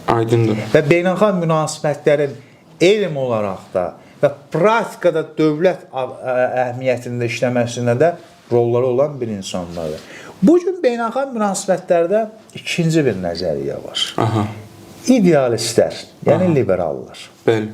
Aydındır. Və beynəlxalq münasibətlərin elm olaraq da və praktikada dövlət əhəmiyyətində işləməsində də rolları olan bir insanlardır. Bu gün beynəlxalq münasibətlərdə ikinci bir nəzəriyyə var. Aha. İdealistlər, yəni liberallar. Bəli.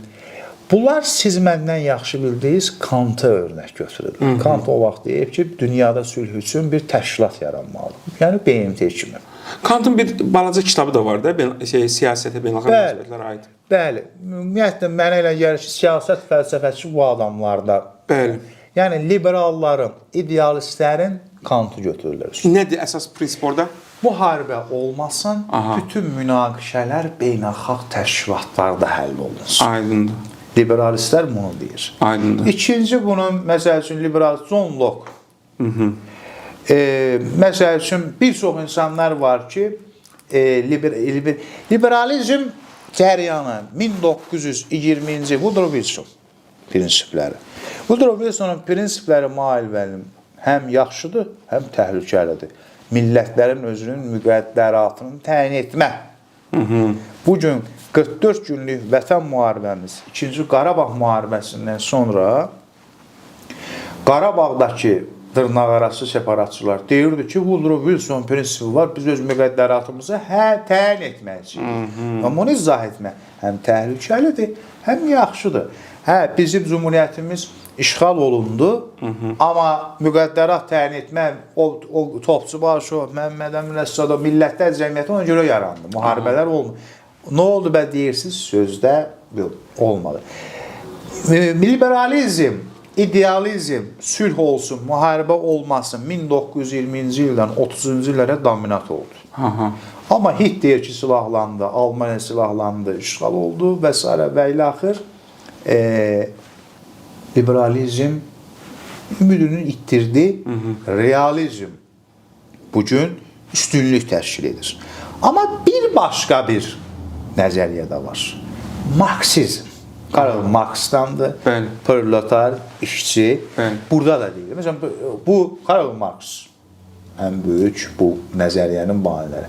Bunlar siz məndən yaxşı bildiyiniz Kantı örnək götürürlər. Kant o vaxt deyib ki, dünyada sülh üçün bir təşkilat yaranmalıdır. Yəni BMT kimi. Kantın bir balaca kitabı da var da, siyasətə, beynəlxalq münasibətlərə aid. Bəli. Ümumiyyətlə mənə elə gəlir ki, siyasət fəlsəfəsi bu adamlarda. Bəli. Yəni liberalların, idealistlərin Kantı götürürlər. Nədir əsas prinsip orada? Müharibə olmasın, bütün münaqişələr beynəlxalq təşkilatlarda həll olunsun. Aydındır. Liberalistlər bunu deyir. Aydındır. İkinci bunun, məsəl üçün, liberal John Locke. Məsəl üçün, bir çox insanlar var ki, liberalizm cəryanı 1920-ci Woodrow Wilson prinsipləri. Woodrow Wilsonun prinsipləri müəllim həm yaxşıdır, həm təhlükəlidir. Millətlərin özünün müqəddəratını təyin etmə. Bugün 44 günlük vətən müharibəmiz, 2-ci Qarabağ müharibəsindən sonra Qarabağdakı dırnaqarası separatçılar deyirdi ki, Woodrow Wilson prinsipi var, biz öz müqəddəratımızı təyin etməyəcəyik. Amma onu izah etmək həm təhlükəlidir, həm yaxşıdır. Bizim cumhuriyyətimiz işğal olundu, amma müqəddərat təyin etmək, o Topçu Başov, Məmməd Əmin Rəssada, millətlər cəmiyyəti ona görə yarandı. Müharibələr olmadı. Nə oldu bə deyirsiniz? Sözdə olmadı. Liberalizm, idealizm, sülh olsun, müharibə olmasın 1920-ci ildən 30-cu illərə dominant oldu. Amma Hitler ki silahlandı, Almanya silahlandı, işğal oldu və s. və ilə axır liberalizm ümidini itirdi, realizm bugün üstünlük təşkil edir. Amma bir başqa bir nəzəriyyə də var. Marksizm. Karl Marx'dandır, proletar, işçi. Burada da deyil. Məsələn, bu Karl Marx ən böyük bu nəzəriyyənin bahiləri.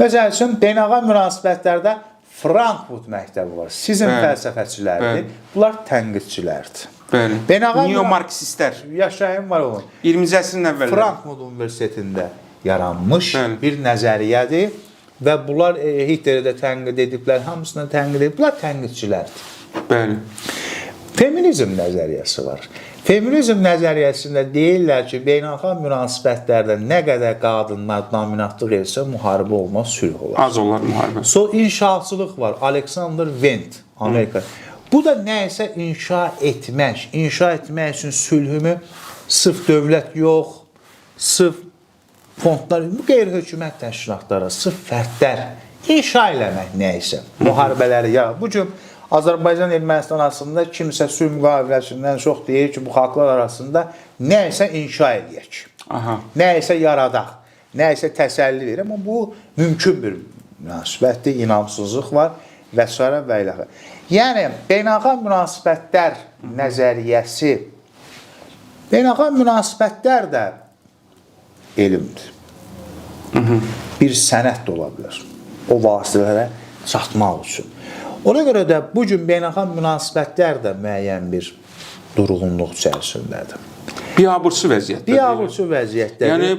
Məsəl üçün, beynəlxalq münasibətlərdə Frankfurt məktəbi var. Sizin fəlsəfəçilərdir. Bunlar tənqidçilərdir. Neo-marksistlər. Yaşayın var onun. 20-ci əsrin əvvəlləri. Frankfurt Universitetində yaranmış bir nəzəriyyədir və bunlar Hitler'i də tənqid ediblər, hamısını tənqid edib. Bunlar tənqidçilərdir. Bəli. Feminizm nəzəriyyəsi var. Feminizm nəzəriyyəsində deyirlər ki, beynəlxalq münasibətlərdə nə qədər qadınlar dominantlıq etsə, müharibə olmaz, sülh olar. Az olar müharibə. İnşaatçılıq var. Alexander Wendt, Amerika. Bu da nəyəsə inşa etmək üçün sülhümü sırf dövlət yox, sırf fondlar, bu qeyri-hökumət təşkilatları, sırf fərdlər inşa eləmək nəyəsə. Müharibələri ya. Bu gün Azərbaycan-Ermənistan arasında kimsə sülh müqaviləsindən çox deyir ki, bu xalqlar arasında nəyəsə inşa edək, nəyəsə yaradaq, nəyəsə təsəlli verir. Amma bu mümkün bir münasibətdir, inamsızlıq var və s. və ilə. Yəni, beynəlxalq münasibətlər nəzəriyyəsi, beynəlxalq münasibətlər də elmdir. Bir sənət də ola bilər. O vasitələrə çatmaq üçün. Ona görə də bugün beynəlxalq münasibətlər də müəyyən bir durğunluq içərisindədir. Biabırçı vəziyyətdədir. Biabırçı vəziyyətdədir. Yəni,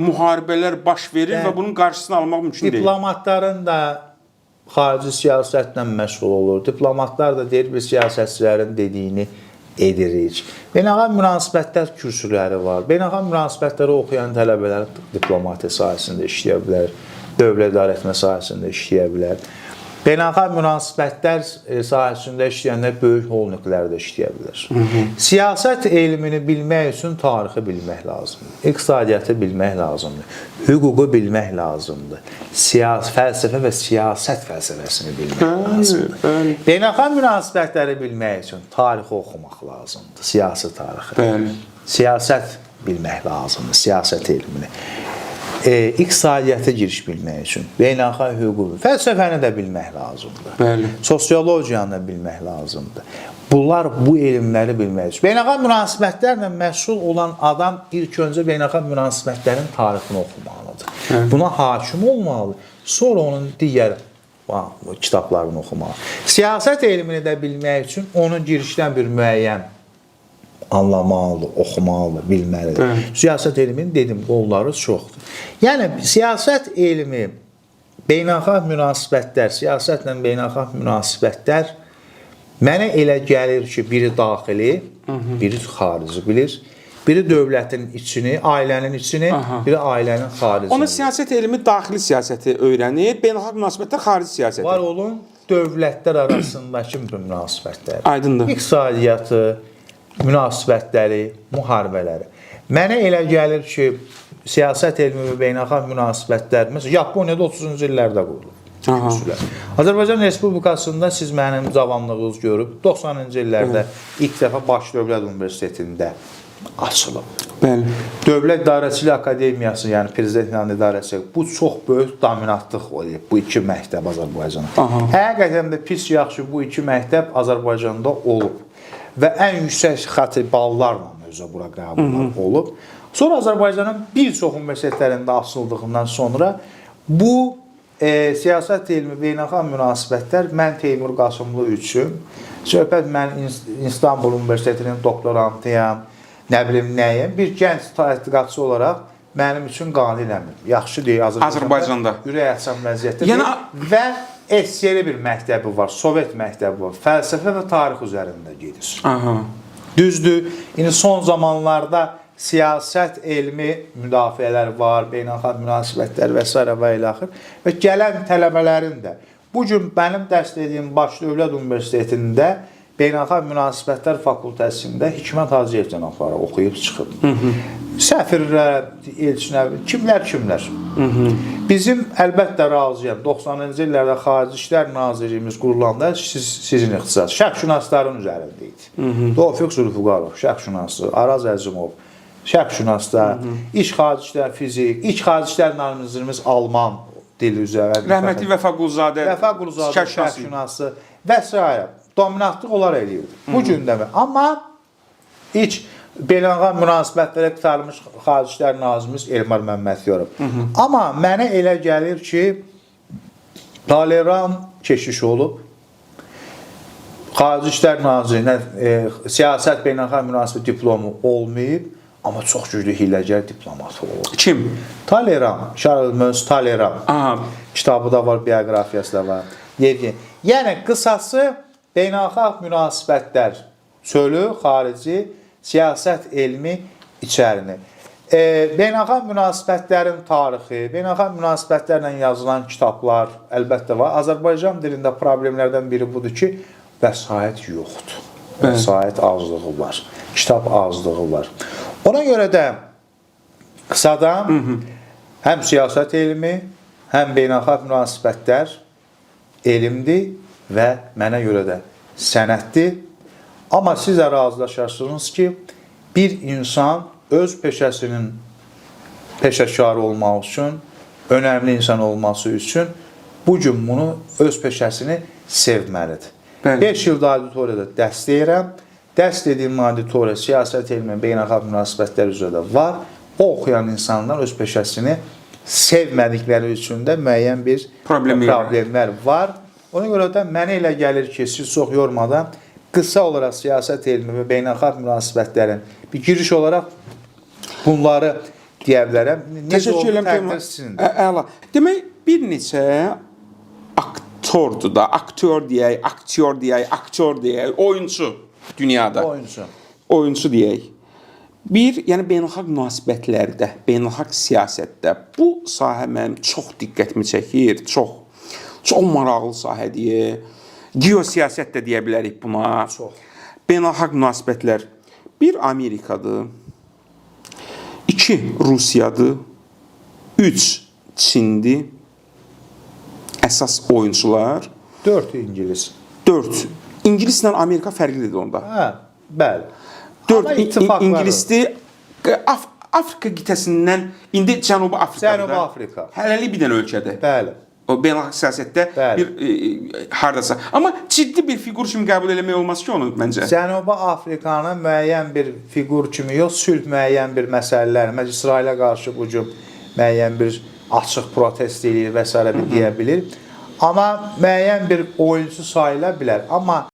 müharibələr baş verir və bunun qarşısını almaq mümkün deyil. Diplomatların da xarici siyasətlə məşğul olur. Diplomatlar da deyir, biz siyasətçilərin dediyini edirik. Beynəlxalq münasibətlər kürsüləri var. Beynəlxalq münasibətləri oxuyan tələbələr diplomatiya sahəsində işləyə bilər, dövlət idarəetmə sahəsində işləyə bilər. Beynəlxalq münasibətlər sahəsində işləyənlər böyük holniklərdə işləyə bilər. Siyasət elmini bilmək üçün tarixi bilmək lazımdır. İqtisadiyyatı bilmək lazımdır. Hüququ bilmək lazımdır. Fəlsəfə və siyasət fəlsəfəsini bilmək lazımdır. Beynəlxalq münasibətləri bilmək üçün tarixi oxumaq lazımdır. Siyasi tarixi. Siyasət bilmək lazımdır. Siyasət elmini. İqtisadiyyata giriş bilmək üçün, beynəlxalq hüququ, fəlsəfəni də bilmək lazımdır. Sosiologiyanı da bilmək lazımdır. Bunlar bu elmləri bilmək üçün. Beynəlxalq münasibətlərlə məşğul olan adam ilk öncə beynəlxalq münasibətlərin tarixini oxumalıdır. Buna hakim olmalıdır. Sonra onun digər kitablarını oxumalı. Siyasət elmini də bilmək üçün onun girişdən bir müəyyən anlamalıdır, oxumalıdır, bilməlidir. Siyasət elminin dedim qolları çoxdur. Yəni siyasət elmi, beynəlxalq münasibətlər, siyasətlə beynəlxalq münasibətlər mənə elə gəlir ki, biri daxili, biri xarici bilir. Biri dövlətin içini, ailənin içini, biri ailənin xaricini. Ona siyasət elmi daxili siyasəti öyrənir, beynəlxalq münasibətlər xarici siyasəti. Var olun dövlətlər arasındakı münasibətlər. Aydındır. İqtisadiyyatı, münasibətləri, müharibələri. Mənə elə gəlir ki, siyasət elmi və beynəlxalq münasibətlər, məsələn, Yaponiyada 30-cu illərdə qurulub. Azərbaycan Respublikasında siz mənim cavanlığınız görüb, 90-cı illərdə ilk dəfə Baş Dövlət Universitetində açılıb. Bəli. Dövlət İdarəçilik Akademiyası, yəni Prezidentlərin İdarəsi, bu çox böyük dominatlıq olub bu iki məktəb Azərbaycana. Həqiqətən də pis yaxşı bu iki məktəb Azərbaycanda olub və ən yüksək xətti ballarla özə bura qəbullar olub. Sonra Azərbaycanın bir çox universitetlərində açıldığından sonra bu siyasət elmi, beynəlxalq münasibətlər mən Teymur Qasımlı üçün söhbət mən İstanbul Universitetinin doktorantıyam, nə bilim nəyəm, bir gənc tədqiqatçı olaraq mənim üçün qane eləmir. Yaxşı deyil, Azərbaycanda ürək açan vəziyyətdə deyil və SSR bir məktəbi var, Sovet məktəbi var, fəlsəfə və tarix üzərində gedir. Düzdür, indi son zamanlarda siyasət elmi müdafiələr var, beynəlxalq münasibətlər və s. və ilə axır və gələn tələbələrin də bu gün mənim dərs ediyim Baş Dövlət Universitetində beynəlxalq münasibətlər fakültəsində Hikmət Hacıyev cənabları oxuyub çıxıb. Səfirlər, elçilər, kimlər. Bizim əlbəttə razıyam. 90-cı illərdə Xarici İşlər Nazirliyimiz qurulanda sizin ixtisas şərqşünasların üzərində idi. Tofiq Zülfüqarov, şərqşünası, Araz Əzimov, şərqşünaslar, iç xarici işlər fizik, iç xarici işlər nazirimiz Alman dili üzərində. Rəhmətli Vəfa Quluzadə, şərqşünası və s. Dominatlıq onlar eləyirdi. Bu gün də. Amma iç beynəlxalq münasibətlərə qurtarmış xarici işlər nazirimiz Elmar Məmmədyorov. Amma mənə elə gəlir ki, tolerant keçiş olub. Xarici İşlər Nazirliyinə siyasət beynəlxalq münasibət diplomu olmayıb, amma çox güclü hiyləgər diplomat olub. Kim? Talleyrand, Charles Talleyrand. Kitabı da var, bioqrafiyası da var. Yəni, qısası beynəlxalq münasibətlər, çölü, xarici, siyasət elmi içərini. Beynəlxalq münasibətlərin tarixi, beynəlxalq münasibətlərlə yazılan kitablar əlbəttə var. Azərbaycan dilində problemlərdən biri budur ki, vəsait yoxdur. Vəsait azlığı var. Kitab azlığı var. Ona görə də qısadan həm siyasət elmi, həm beynəlxalq münasibətlər elmdir və mənə görə də sənətdir. Amma siz də razılaşarsınız ki, bir insan öz peşəsinin peşəkarı olmaq üçün, önəmli insan olması üçün bu gün bunu öz peşəsini sevməlidir. 5 ildə auditoriyada dərs deyirəm. Dərs dediyim auditoriya siyasət elmi, beynəlxalq münasibətlər üzrə var. O oxuyan insanlar öz peşəsini sevmədikləri üçün də müəyyən bir problemlər var. Ona görə də mənə elə gəlir ki, siz çox yormadan qısa olaraq siyasət elmi və beynəlxalq münasibətlərin bir giriş olaraq bunları deyə bilərəm. Təşəkkür edirəm. Əla. Demək, bir neçə aktordur da, aktyor deyək, oyunçu dünyada. Oyunçu deyək. Bir, yəni beynəlxalq münasibətlərdə, beynəlxalq siyasətdə bu sahə mənim çox diqqətimi çəkir, çox maraqlı sahədir. Geosiyasət də deyə bilərik buna. Beynəlxalq münasibətlər. Bir, Amerikadır. 2, Rusiyadır. 3, Çindir. Əsas oyuncular. 4, İngilis. 4. İngilislə Amerika fərqlidir onda. Hə, bəli. 4, İngilisdir. Afrika qitəsindən, indi Cənubi Afrikada. Cənubi Afrika. Hələlik bir dənə ölkədir. Bəli. O beynəlxalq siyasətdə bir hardasa. Amma ciddi bir fiqur kimi qəbul eləmək olmaz ki onu məncə. Cənubi Afrikanın müəyyən bir fiqur kimi yox, sülh müəyyən bir məsələlər, məsələn İsrailə qarşı bu gün müəyyən bir açıq protest eləyir və s. deyə bilir. Amma müəyyən bir oyunçu sayıla bilər. Amma